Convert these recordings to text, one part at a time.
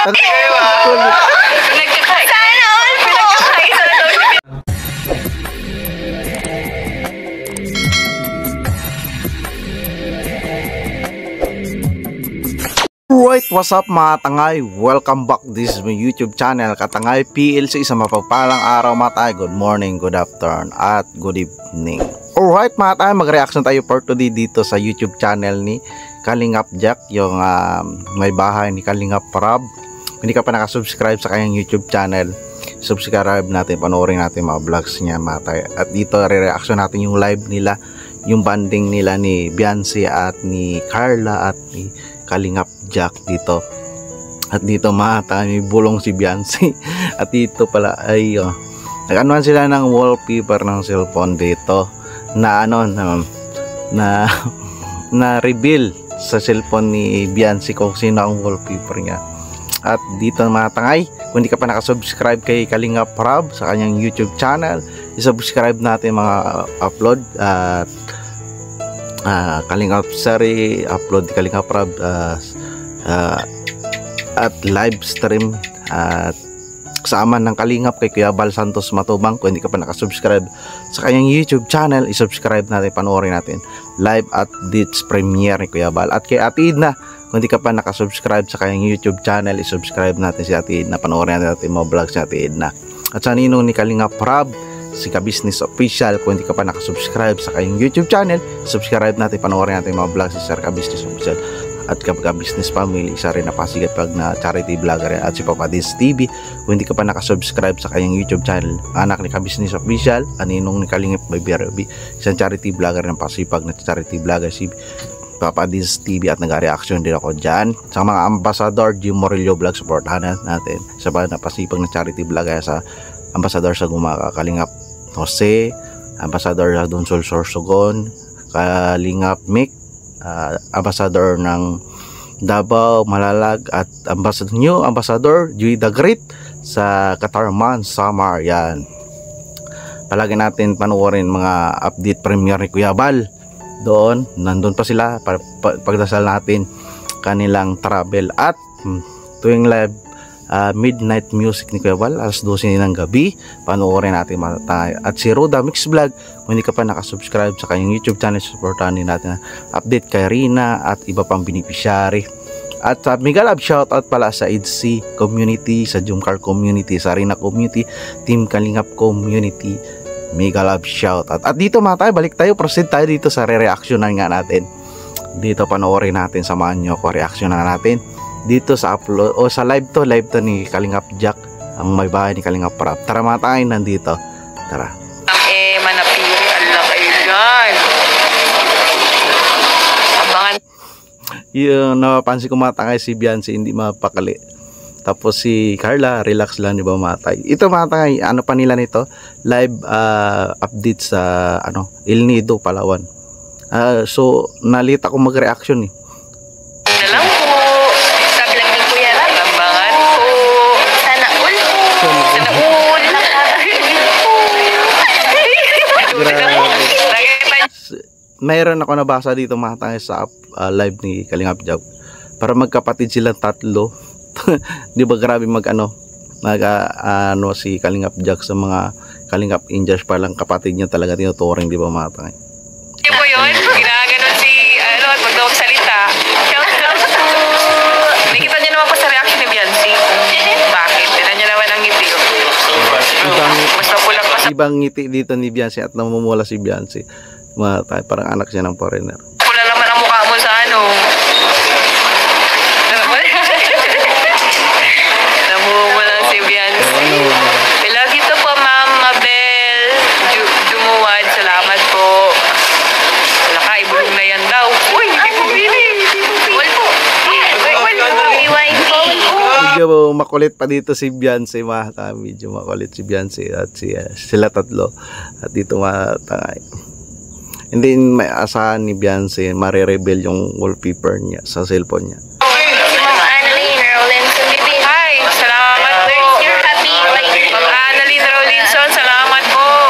Sana all po. Alright, what's up mga tangay? Welcome back. This is my YouTube channel, Katangay PLC. Isang mapagpalang araw mga tangay. Good morning, good afternoon, at good evening. Alright mga tangay, mag-reaction tayo for today dito sa YouTube channel ni Kalingap Jack. Yung may bahay ni Kalingap Rab. Hindi ka pa nakasubscribe sa kanyang YouTube channel, subscribe natin, panoorin natin mga vlogs niya mga tangay. At dito re-reaction natin yung live nila, yung banding nila ni Beyonce at ni Carla at ni Kalingap Jack dito. At dito mga tangay, may bulong si Beyonce. At dito pala ay nag-anuan sila ng wallpaper ng cellphone dito na na reveal sa cellphone ni Beyonce kung sino ang wallpaper niya. At dito mga tangay, kung hindi ka pa nakasubscribe kay Kalingap Rab sa kanyang YouTube channel, isubscribe natin mga upload at Kalingap Sari upload di Kalingap Rab at live stream at kasama ng Kalingap kay Kuya Bal Santos Matubang. Kung hindi ka pa nakasubscribe sa kanyang YouTube channel, isubscribe natin, panoorin natin live at dates premiere ni Kuya Bal. At kay Ate Edna, kung hindi ka pa nakasubscribe sa kanyang YouTube channel, isubscribe natin si Ate Edna, panoorin natin mga vlogs ni Ate Edna. At sa ninong ni Kalingap Rab, si Ka-Business Official, kung hindi ka pa nakasubscribe sa kanyang YouTube channel, subscribe natin, panoorin natin mga vlogs si Sir Ka-Business Official. At Ka-Business Family, isa rin na pasigatpag na charity vlogger. At si Papa Diz TV, kung hindi ka pa nakasubscribe sa kanyang YouTube channel, anak ni Ka-Business Official, aninong ni Kalingap Baby, isang charity vlogger ng pasipag na charity vlogger si Papa Diz TV. At nag-reaction din ako dyan sa mga ambassador. Jim Morillo Vlog, supportahan natin sa na pasipag na charity vlogger, sa ambassador sa Kalingap Jose, ambassador sa Donsol Sorsogon, Kalingap Mick, ambassador ng Davao Malalag, at new ambassador Joy the Great sa Katarman Samar. Yan, palagi natin panoorin mga update premiere ni Kuya Bal. Doon, nandun pa sila, pagdasal natin kanilang travel. At tuwing live midnight music ni Kuya Bal, alas 12 ng gabi, panoorin natin mga tayo. At si Roda Mix Vlog, kung hindi ka pa nakasubscribe sa kanyang YouTube channel, supportahan din natin update kay Rina at iba pang beneficiary. At mega love shoutout pala sa EDC community, sa Jumcar community, sa Rina community, Team Kalingap community, mega love shoutout. At dito mga tayo, balik tayo, proceed tayo dito sa re-reactionan nga natin. Dito panoorin natin, samahan nyo ako, reactionan natin dito sa upload o sa live to ni Kalingap Jack, ang may bahay ni Kalingap Rab. Tara mga tayo, nandito, tara. Manapiri, Allah kayo dyan. Abangan. Yung napapansin ko mga tangay, si Beyonce hindi mapakali, tapos si Carla relax lang, di ba mga tayo. Ito mga tangay, ano pa nila nito, live update sa El Nido, Palawan. So nalita ko mag-reaction Alam po sa vlog ni Kuya Rab, abangan po. Sana all po. Sana all. Mayroon ako nabasa dito mga tangay sa live ni Kalingap Jack, para magkapatid silang tatlo. Di ba grabe si Kalingap Jack sa mga Kalingap Angels, palang kapatid niya talaga tinuturing, di ba mga tangay? Hindi po yun, ginaganon si pag daw salita. Nakikita niyo naman po sa reaction ni Beyonce. Bakit? Tinan niyo naman ang ngiti. Basta pulang pa sa ibang ngiti dito ni Beyonce, at namumula si Beyonce, mga tayo, parang anak siya ng foreigner. pula naman ang mukha mo sa namumula si Beyonce. Lagi to po Ma'am Mabel Jumuwad, salamat po. Wala ka, ibulong na yan daw. Uy, hindi po bili. Wal po. Medyo makulit pa dito si Beyonce mga tayo, medyo makulit si Beyonce at sila tatlo. At dito mga tayo, hindi may asahan ni Beyonce marireveal yung wallpaper niya sa cellphone niya. Si Ma'am Annalyn Rolinson. Hi, salamat po. You're happy. Ma'am Annalyn Rolinson, salamat po.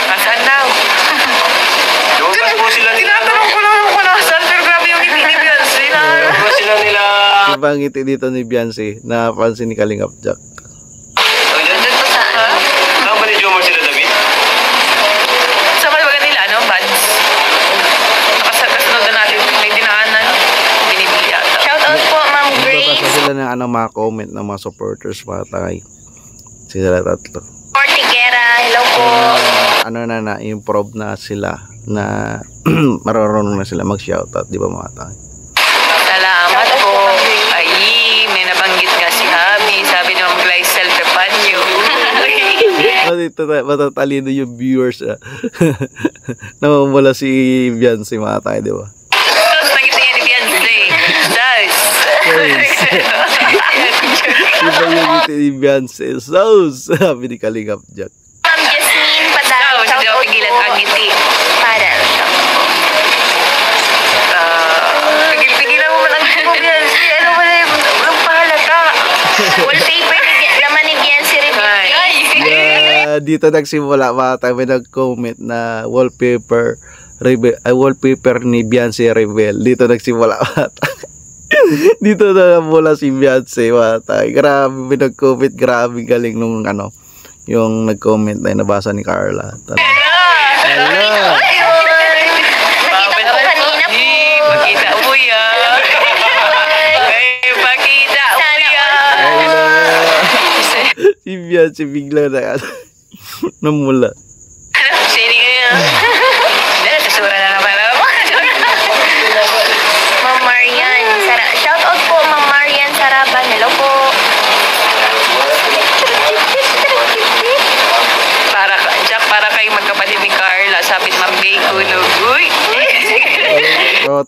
Nasaan daw? Tinatanong ko lang kung nasaan, pero grabe yung ngiti ni Beyonce. Ibang ang ngiti dito ni Beyonce na pansin ni Kalingap Jack. Doon po saan? Saan ba ni Jomar sila, David? Sa kalwagan nila, ano? Buds. Kasunod na natin. May dinaanan. Binibili yata. Shoutout po, Ma'am Grace. Nagbabasa sila ng mga comment ng mga supporters mga takay. Sila tatlo. Ortigera, hello po. Improve na sila na marunong na sila mag-shoutout, di ba mga takay? Salamat po. Ay, may nabanggit nga si Habi. Sabi naman Glycel Pepanyo. Matatalino yung viewers. Namamula si Beyonce mga takay, di ba? Tapos nagkita niya ni Beyonce. Das. Iba yung ngiti ni Beyonce. Sauce! Sabi ni Kalingap Jack. Ma'am Jasmine Padaro, Hindi ako pigilan ang ngiti. Padaro. Pigil-pigilan mo man ang ngiti mo, Beyonce. Ano ba na yung pahalata? Wallpaper naman ni Beyonce Review. Dito nagsimula mga tayo, may nag-comment na wallpaper ni Beyonce Rebel. Dito nagsimula mga tayo. Dito na mula si Beyonce mga tayo. Grabe, may nag-comment. Grabe galing nung yung nag-comment na nabasa ni Carla. Hello! Nakita ko kanina po. Pakita mo yan. Pakita mo yan. Hello! Si Beyonce bigla na namula. Sini ka yan. Susura na naman ako. Ma'am Marian, shoutout po Ma'am Marian Saraban, hello po. Para kay magkapatid ni Carla, sabi ni Ma'am Gay Kunog. Uy!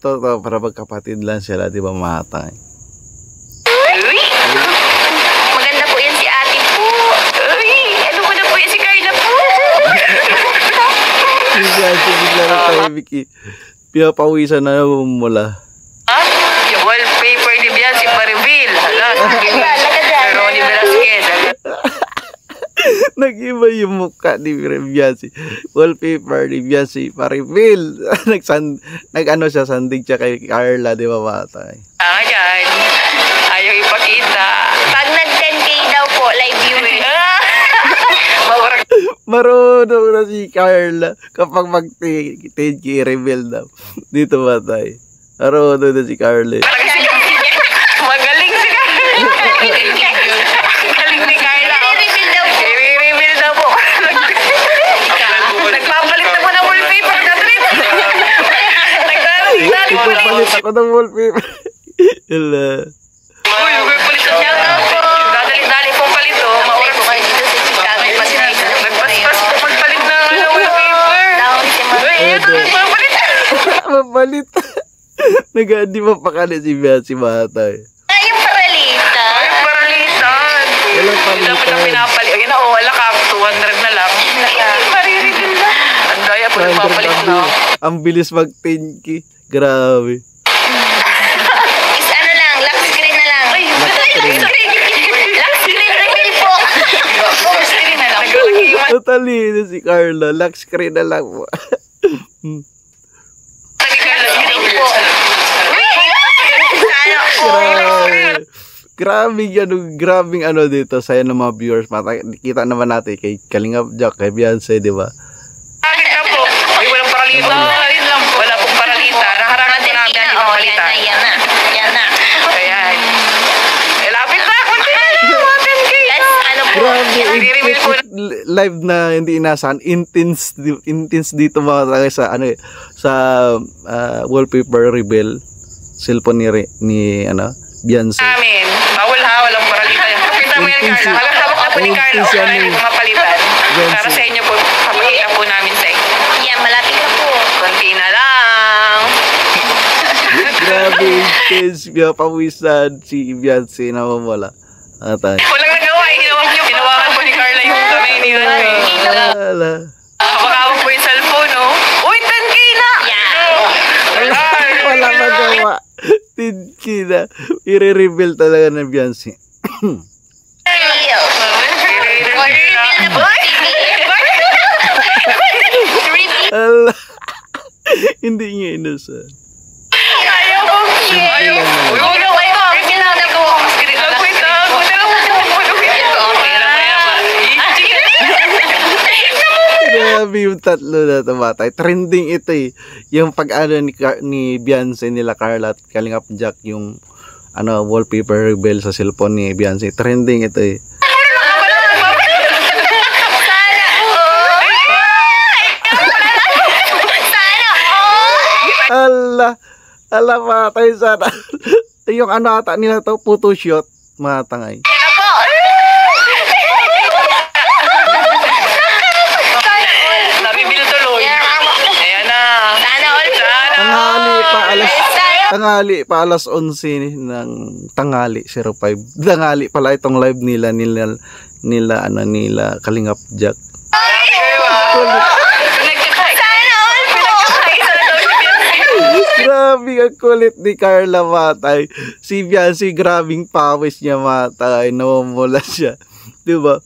To, para magkapatid lang sila, di ba mga tayo? Uy! Maganda po yan si ate po. Uy! Ano ko na po yan si Carla po? Si Beyonce bigla na tayo, Vicky. Pinapawisan na mula. Yung wallpaper ni Beyonce pa-reveal. Hala, pero ni Velasquez. Nag-iba yung mukha ni Beyonce. Wallpaper ni Beyonce pa-reveal. Nag-ano siya, sandig siya kay Carla, di ba mga tayo? Dyan. Ayaw ipakita. Pag nag-10K daw po, live viewing. Maurag. Marunong na si Carla kapag mag-10K reveal daw. Dito ba tayo? Marunong na si Carla. Magaling si Carla. Galing ni Carla. I-reveal daw po. I-reveal daw po. Nagpapalit na po ng wallpaper na trip. Ipapalit ako ng wallpaper. Hala. Uy, palit na siya. Dadali-dali pong palit o. Maurag po kayo dito sa Chicago. Nagpaspas po magpalit na wallpaper. Uy, ito nagpapalit. Mapalit. Nag-andi mapakalit si Beyonce mga tayo. Yung paralita. Ay, paralitan. Walang palitan. Dapat na pinapalit. Ayun na, wala ka. 200 na lang. Mariridin na. Ang daya po nagpapalit na. Ang bilis mag 10K. Grabe. Is ano lang, lock screen na lang. Ay, Lock screen reveal po. screen na lang. Nagalaki yung Natalino si Carla. Lock screen na lang po. Screen po. Sana po. Grabing ano dito sa ng mga viewers. Kita naman natin kay Kalingap Jack, kay Beyonce, di ba? Akin na po. Ay, walang paralita. Wala pong paralita. Nakarangan po namin ang paralita. Yan na. Ayan. Eh, lapit na. Kunti na. 10K. Let's, ano po. Grabe, I-reveal ko live na hindi inasahan. Intense dito mga tayo sa sa wallpaper reveal cellphone ni Beyonce. Amin. Bawal ha. Walang paralita. Kapita mo yan, Carla. Hanggang hawak na po ni Carla. Intense yan Wala eh. yung mga palitan. Para sa inyo po. Papakita po namin sa inyo. Yan, malapit na po. Kunti na lang. Grabe, intense. Pawisan si Beyonce na mamala. Atay. Walang nagawa. Hinawakan po ni Carla yung kamay ni Wala. Hawak po yung cellphone, no? Uy, 10K na! Wala magawa. 10K na. I-reveal talaga ng Beyonce. Reveal. Reveal na po. Ala. Hindi niya inasahan. Ayaw ko. Ayaw ko. Uy, huwag na kayo. Reveal na po. Grabe yung tatlo na tumatay. Trending ito eh. Yung pag-ano ni Beyonce nila Carla at Kalingap Jack, yung wallpaper rebel sa cellphone ni Beyonce. Trending ito eh. Ala matay sana. Yung ata nila to, photo shoot, matangay. Nabibil tuloy. Ayan na. Sana all. Tanghali pa alas 11 ng tanghali 05. Tanghali pala itong live nila Kalingap Jack. Grabe ang kulit ni Carla matay. Si Beyonce, grabing pawis niya matay. Nawamula siya. Diba?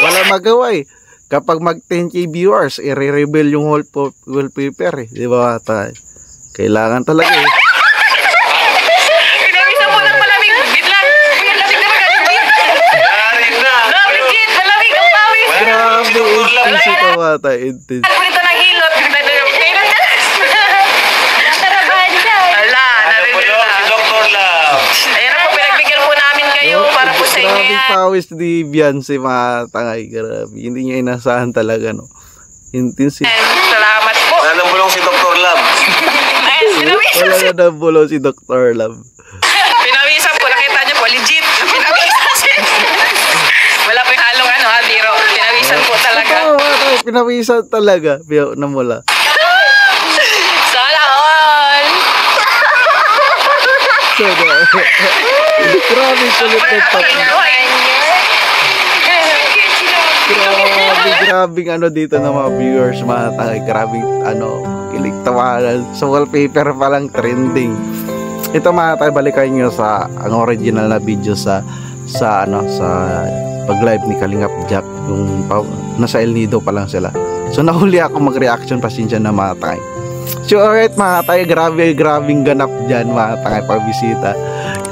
Wala magawa eh. Kapag mag 10k viewers, i-reveal yung wallpaper eh. Diba matay? Kailangan talaga eh. Pinamisan mo ng malamig. Wait lang. Malamig na magkakabit. Malamig na. Legit, malamig ang pawis. Grabe, intense ito matay. Intense. Ako nito ng hilot. Natarabahan siya. Ala, narinig Bulong si na. Dr. Love. Ayan na po, pinagbigyan po namin kayo para po sa inyo Grabing yan. pawis ni Beyonce matangay. Grabe. Hindi niya inasahan talaga, no? Intense. Salamat po. Nanang bulong si Dr. Love. Ayan, pinawisan. Wala na nabulo si Dr. Love. Pinawisan po, nakita niyo po, legit. Pinawisan siya. Wala po yung halong biro. Pinawisan po talaga. Pinawisan talaga. Biyo na mula. Sana all. Grabe kulit na tatlo. Grabing dito ng mga viewers, mga tangay. Grabing kilig tawanan. Sa wallpaper pa lang trending. Ito mga tayo, balikan nyo sa ang original na video sa pag-live ni Kalingap Jack, yung nasa El Nido pa lang sila. So nahuli ako mag-reaction, pasensya na mga tayo. So alright mga tayo, grabing ganap dyan mga tayo, pagbisita.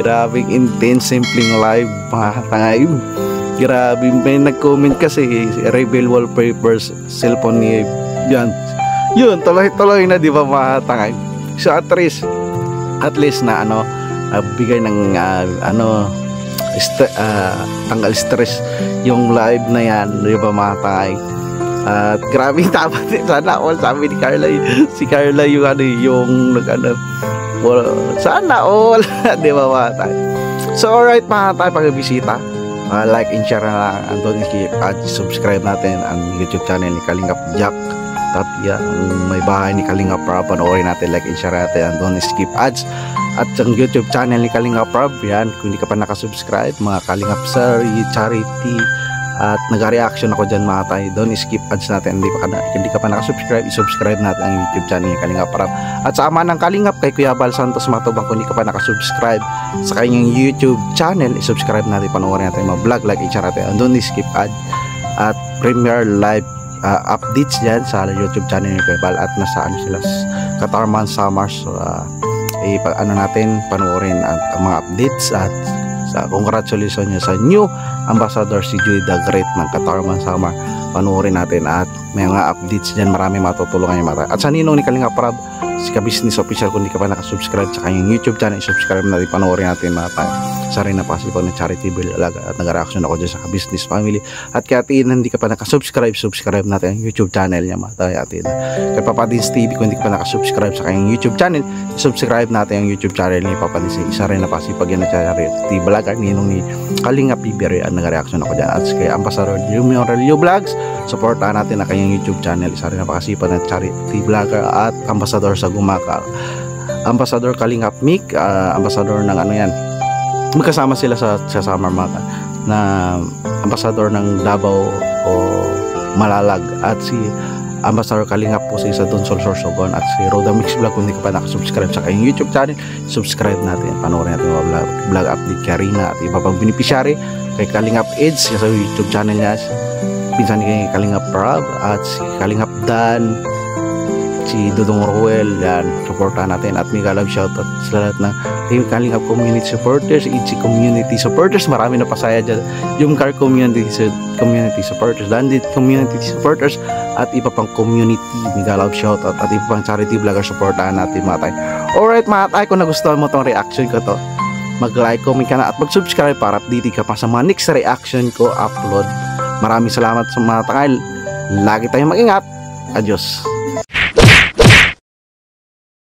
Grabing intense, simpleng live mga tayo. Grabe, may nag-comment kasi Rebel Wallpapers cellphone ni yan. Yun, tuloy-tuloy na, di ba mga tayo. So at least na bigay ng tanggal stress yung live na yan, di ba mga tayo. At grabe tapat sana all, sabi ni Carla, si Carla yung sana all. Di ba mga tayo. So alright mga tayo, pagbisita, like and share na lang, don't skip at subscribe natin ang YouTube channel ni Kalingap Jack Tapia, ang may bahay ni Kalingap Prab. Panoorin natin, like and share natin, and don't skip ads. At ang YouTube channel ni Kalingap Prab, yan, kung hindi ka pa nakasubscribe, mga Kalingap Sir, Charity, at nag-reaction ako dyan mga tayo. Don't skip ads natin. Hindi ka pa nakasubscribe, isubscribe natin ang YouTube channel ni Kalingap Prab. At sa ama ng Kalingap, kay Kuya Bal Santos Matubang, kung hindi ka pa nakasubscribe sa kanyang YouTube channel, isubscribe natin, panoorin natin mga vlog, like and share natin, and don't skip ads. At premier live updates dyan sa YouTube channel ni Kuya Bal. At nasa sila, Katarman Summers. So, natin, panoorin at mga updates. At sa congratulations niya sa new ambassador, si Joy the Great ng Katarman Summer. Panoorin natin at may mga updates dyan, marami matutulungan yung mata. At sa ninong ni Kalingap Prab, si Ka-Business Official, kung di ka pa nakasubscribe sa kanyang YouTube channel, subscribe natin, panoorin natin mga tayo. Sa rin na pasipon ng Charity Bill Alaga, at nag-reaction ako dyan sa Ka-Business Family. At kaya atin, hindi ka pa nakasubscribe, subscribe natin ang YouTube channel niya mga tayo atin. Kay Papadins TV, kung di ka pa nakasubscribe sa kanyang YouTube channel, subscribe natin ang YouTube channel ni Papadins. Isa rin na pasipag yan na Charity Bill, ninong ni Kalingap Biberi, at nag-reaction ako dyan. At kay Ambassador Junior Relio Vlogs, supportahan natin ang kanyang YouTube channel. Isa rin na pakasipan ng Charity Vlogger at Ambassador sa Gumacal, Ambassador Kalingap Mick, Ambassador ng magkasama sila sa Summer Maka na Ambassador ng Davao o Malalag. At si Ambassador Kalingap po si sa Donsol Sorsogon, at si Roda Mix Vlog. Kung hindi ka pa nakasubscribe sa kanyang YouTube channel, subscribe natin, panoorin natin mga vlog update kay Rina at iba pang beneficiary. Kay Kalingap Eds sa YouTube channel niya, pinsan ni Kalingap Prab, at si Kalingap Dan, si Dudong Ruel, yan, supportahan natin. At mega love shoutout sa lahat ng Team Kalingap community supporters, Itchy community supporters, marami na pasaya dyan, yung Car community supporters, Landed community supporters, at iba pang community mega love shoutout at iba pang charity vlogger supportahan natin mga tay. Alright mga tay, kung nagustuhan mo tong reaction ko to, mag-like, comment ka na at mag-subscribe para update ka pa sa mga next reaction ko upload. Maraming salamat sa mga tay. Lagi tayong mag-ingat. Adios.